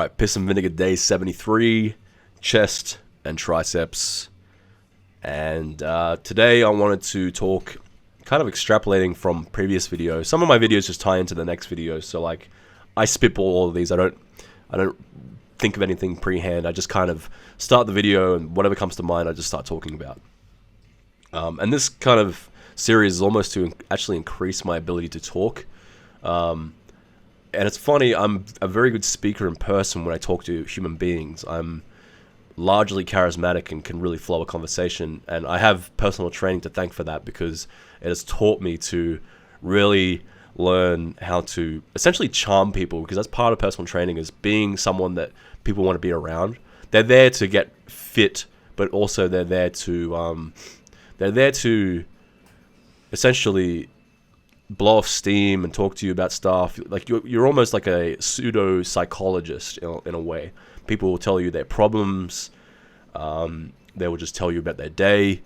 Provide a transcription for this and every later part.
Alright, Piss and Vinegar Day 73, chest and triceps. And today I wanted to talk, kind of extrapolating from previous videos. Some of my videos just tie into the next video, so like, I spitball all of these. I don't think of anything pre-hand. I just kind of start the video and whatever comes to mind I just start talking about. And this kind of series is almost to actually increase my ability to talk. And it's funny, I'm a very good speaker in person when I talk to human beings. I'm largely charismatic and can really flow a conversation. And I have personal training to thank for that, because it has taught me to really learn how to essentially charm people, because that's part of personal training, is being someone that people want to be around. They're there to get fit, but also they're there to essentially blow off steam and talk to you about stuff. Like you're almost like a pseudo psychologist in a way. People will tell you their problems. They will just tell you about their day,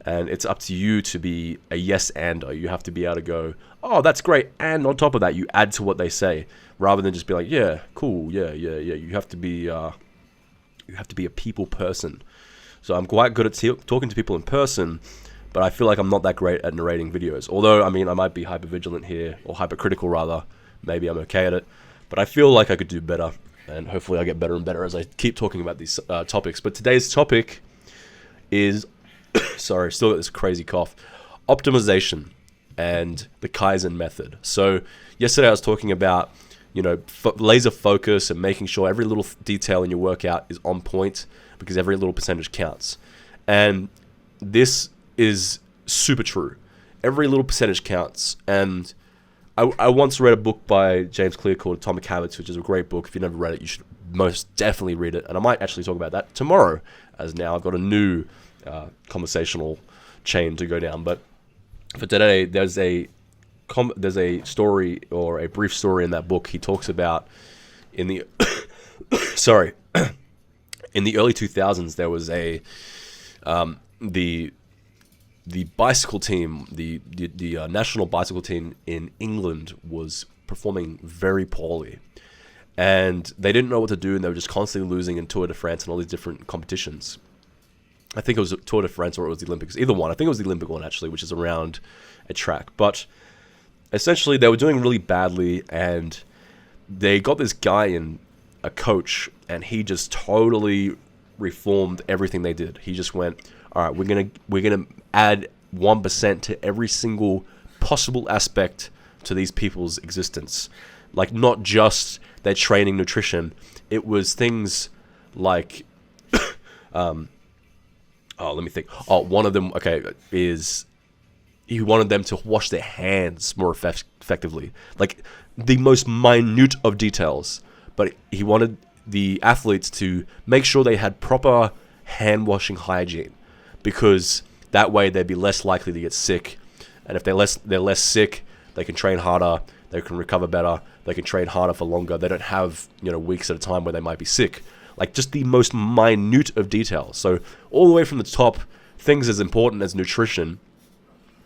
and it's up to you to be a yes-ander. You have to be able to go, oh, that's great, and on top of that, you add to what they say, rather than just be like, yeah, cool, yeah. You have to be a people person. So I'm quite good at talking to people in person, but I feel like I'm not that great at narrating videos. Although, I mean, I might be hypervigilant here, or hypercritical rather. Maybe I'm okay at it. But I feel like I could do better, and hopefully I get better and better as I keep talking about these topics. But today's topic is, sorry, still got this crazy cough, optimization and the Kaizen method. So yesterday I was talking about, laser focus and making sure every little detail in your workout is on point, because every little percentage counts. And this is super true. Every little percentage counts. And I once read a book by James Clear called Atomic Habits, which is a great book. If you've never read it, you should most definitely read it. And I might actually talk about that tomorrow, as now I've got a new conversational chain to go down. But for today, there's a story, or a brief story in that book. He talks about in the sorry, in the early 2000s, there was the bicycle team, the national bicycle team in England was performing very poorly, and they didn't know what to do, and they were just constantly losing in Tour de France and all these different competitions. I think it was Tour de France or it was the Olympics, either one. I think it was the Olympic one actually, which is around a track. But essentially, they were doing really badly, and they got this guy in, a coach, and he just totally reformed everything they did. He just went, all right, we're gonna add 1% to every single possible aspect to these people's existence. Like, not just their training, nutrition. It was things like, let me think. One of them, is he wanted them to wash their hands more effectively. Like, the most minute of details. But he wanted the athletes to make sure they had proper hand washing hygiene, because that way they'd be less likely to get sick. And if they're less sick, they can train harder, they can recover better, they can train harder for longer. They don't have, weeks at a time where they might be sick. Like, just the most minute of details. So all the way from the top, things as important as nutrition,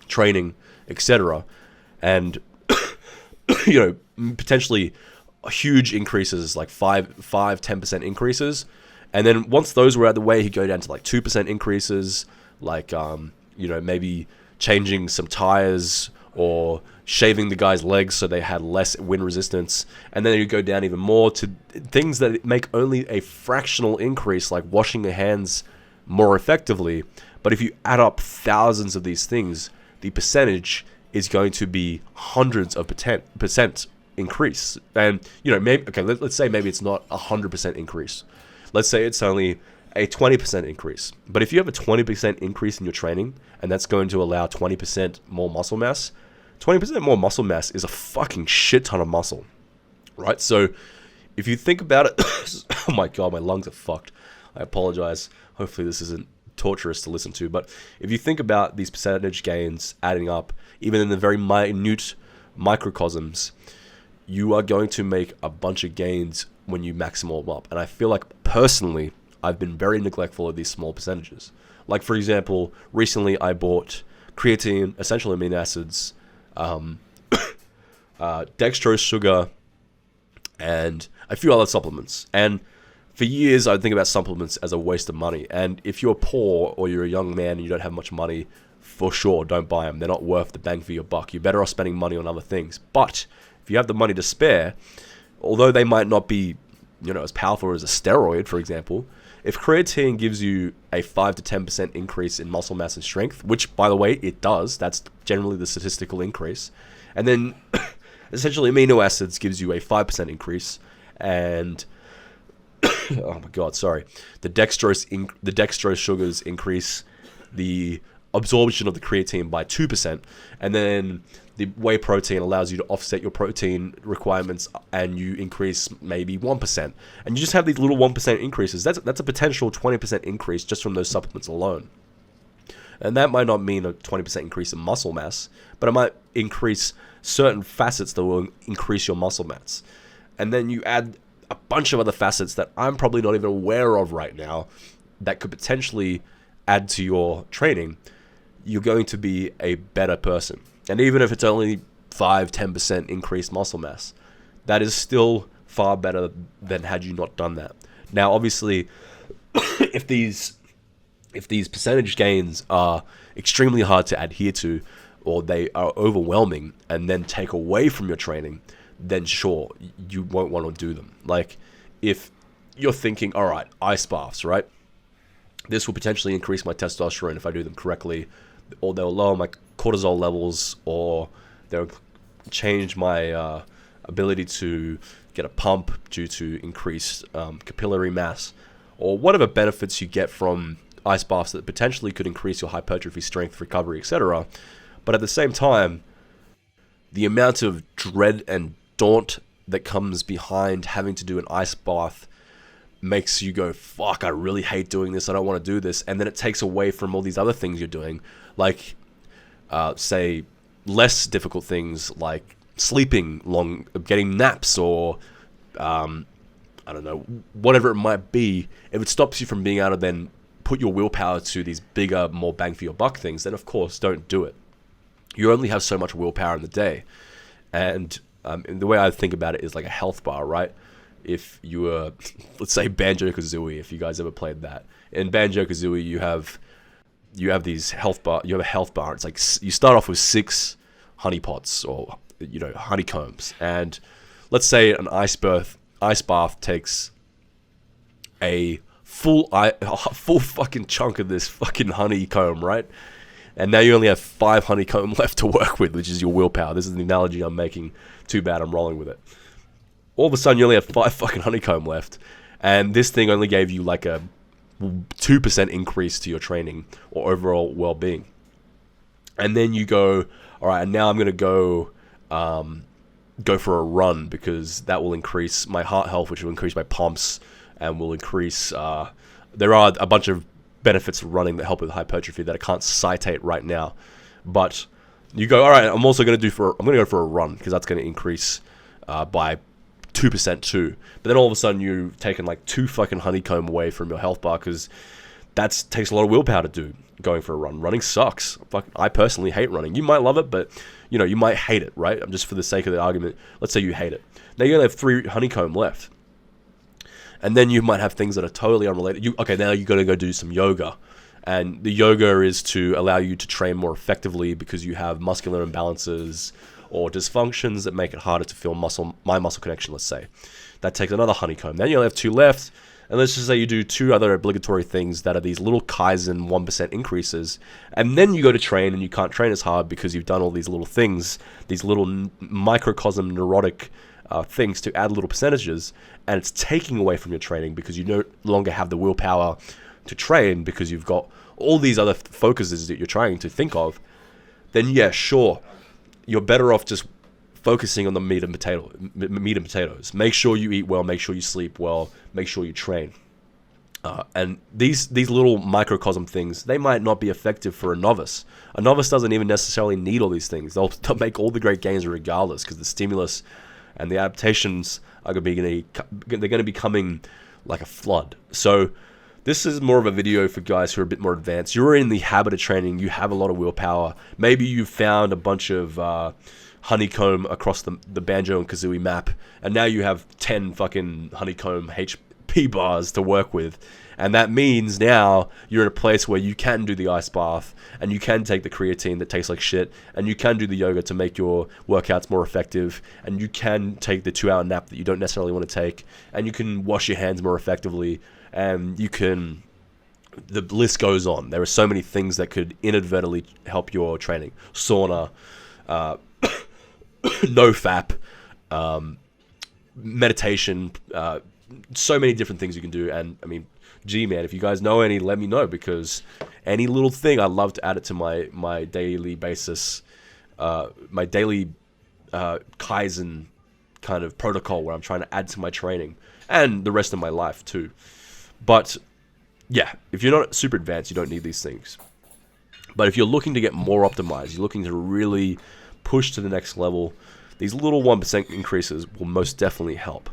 training, etc. And potentially huge increases, like 10% increases. And then once those were out of the way, he'd go down to like 2% increases, like, maybe changing some tires or shaving the guy's legs so they had less wind resistance. And then you go down even more to things that make only a fractional increase, like washing your hands more effectively. But if you add up thousands of these things, the percentage is going to be hundreds of percent increase. And, let's say maybe it's not 100% increase. Let's say it's only a 20% increase. But if you have a 20% increase in your training, and that's going to allow 20% more muscle mass, 20% more muscle mass is a fucking shit ton of muscle, right? So if you think about it, oh my God, my lungs are fucked. I apologize. Hopefully this isn't torturous to listen to. But if you think about these percentage gains adding up, even in the very minute microcosms, you are going to make a bunch of gains when you max them all up. And I feel like personally, I've been very neglectful of these small percentages. Like, for example, recently I bought creatine, essential amino acids, dextrose sugar, and a few other supplements. And for years, I'd think about supplements as a waste of money. And if you're poor or you're a young man and you don't have much money, for sure, don't buy them. They're not worth the bang for your buck. You're better off spending money on other things. But if you have the money to spare, although they might not be, as powerful as a steroid, for example, if creatine gives you a 5 to 10% increase in muscle mass and strength, which, by the way, it does, that's generally the statistical increase, and then essentially amino acids gives you a 5% increase, and oh my god, sorry, the dextrose sugars increase the absorption of the creatine by 2%, and then the whey protein allows you to offset your protein requirements, and you increase maybe 1%. And you just have these little 1% increases. That's a potential 20% increase just from those supplements alone. And that might not mean a 20% increase in muscle mass, but it might increase certain facets that will increase your muscle mass. And then you add a bunch of other facets that I'm probably not even aware of right now that could potentially add to your training. You're going to be a better person. And even if it's only 5-10% increased muscle mass, that is still far better than had you not done that. Now, obviously, if these percentage gains are extremely hard to adhere to, or they are overwhelming and then take away from your training, then sure, you won't want to do them. Like, if you're thinking, all right, ice baths, right? This will potentially increase my testosterone if I do them correctly, or they'll lower my cortisol levels, or they'll change my ability to get a pump due to increased capillary mass, or whatever benefits you get from ice baths that potentially could increase your hypertrophy, strength, recovery, etc. But at the same time, the amount of dread and daunt that comes behind having to do an ice bath makes you go, fuck, I really hate doing this, I don't want to do this. And then it takes away from all these other things you're doing, like say less difficult things like sleeping long, getting naps, or I don't know, whatever it might be. If it stops you from being able to then put your willpower to these bigger, more bang for your buck things, then of course don't do it. You only have so much willpower in the day. And the way I think about it is like a health bar, right? If you were, let's say, Banjo-Kazooie, if you guys ever played that. In Banjo-Kazooie, you have these health bar. You have a health bar. It's like you start off with 6 honeypots, or honeycombs, and let's say an ice bath takes a full fucking chunk of this fucking honeycomb, right? And now you only have 5 honeycomb left to work with, which is your willpower. This is the analogy I'm making. Too bad, I'm rolling with it. All of a sudden, you only have 5 fucking honeycomb left, and this thing only gave you like a 2% increase to your training or overall well-being. And then you go, all right, and now I'm going to go for a run, because that will increase my heart health, which will increase my pumps, and will increase... there are a bunch of benefits of running that help with hypertrophy that I can't citate right now. But you go, all right, I'm going to go for a run, because that's going to increase by 2% too. But then all of a sudden you've taken like 2 fucking honeycomb away from your health bar, because that takes a lot of willpower to do, going for a run. Running sucks. I personally hate running. You might love it, but you might hate it, right? Just for the sake of the argument, let's say you hate it. Now you only have 3 honeycomb left. And then you might have things that are totally unrelated. Now you're going to go do some yoga. And the yoga is to allow you to train more effectively, because you have muscular imbalances or dysfunctions that make it harder to feel mind muscle connection, let's say. That takes another honeycomb. Then you only have 2 left. And let's just say you do 2 other obligatory things that are these little Kaizen 1% increases. And then you go to train, and you can't train as hard because you've done all these little things, these little microcosm neurotic things to add little percentages. And it's taking away from your training, because you no longer have the willpower to train, because you've got all these other focuses that you're trying to think of. Then yeah, sure, you're better off just focusing on the meat and potatoes. Make sure you eat well, make sure you sleep well, make sure you train. And these little microcosm things, they might not be effective for a novice. A novice doesn't even necessarily need all these things. They'll make all the great gains regardless, because the stimulus and the adaptations are they're going to be coming like a flood. So this is more of a video for guys who are a bit more advanced. You're in the habit of training. You have a lot of willpower. Maybe you've found a bunch of honeycomb across the banjo and kazooie map, and now you have 10 fucking honeycomb HP bars to work with. And that means now you're in a place where you can do the ice bath, and you can take the creatine that tastes like shit, and you can do the yoga to make your workouts more effective, and you can take the 2-hour nap that you don't necessarily want to take, and you can wash your hands more effectively, and you can... The list goes on. There are so many things that could inadvertently help your training. Sauna, no FAP, meditation, so many different things you can do. And I mean, gee, man, if you guys know any, let me know, because any little thing, I'd love to add it to my daily basis, my daily Kaizen kind of protocol where I'm trying to add to my training and the rest of my life too. But yeah, if you're not super advanced, you don't need these things. But if you're looking to get more optimized, you're looking to really push to the next level, these little 1% increases will most definitely help.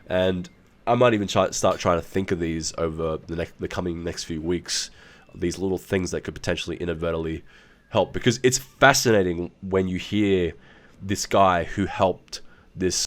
And I might even start trying to think of these over the coming next few weeks, these little things that could potentially inadvertently help. Because it's fascinating when you hear this guy who helped this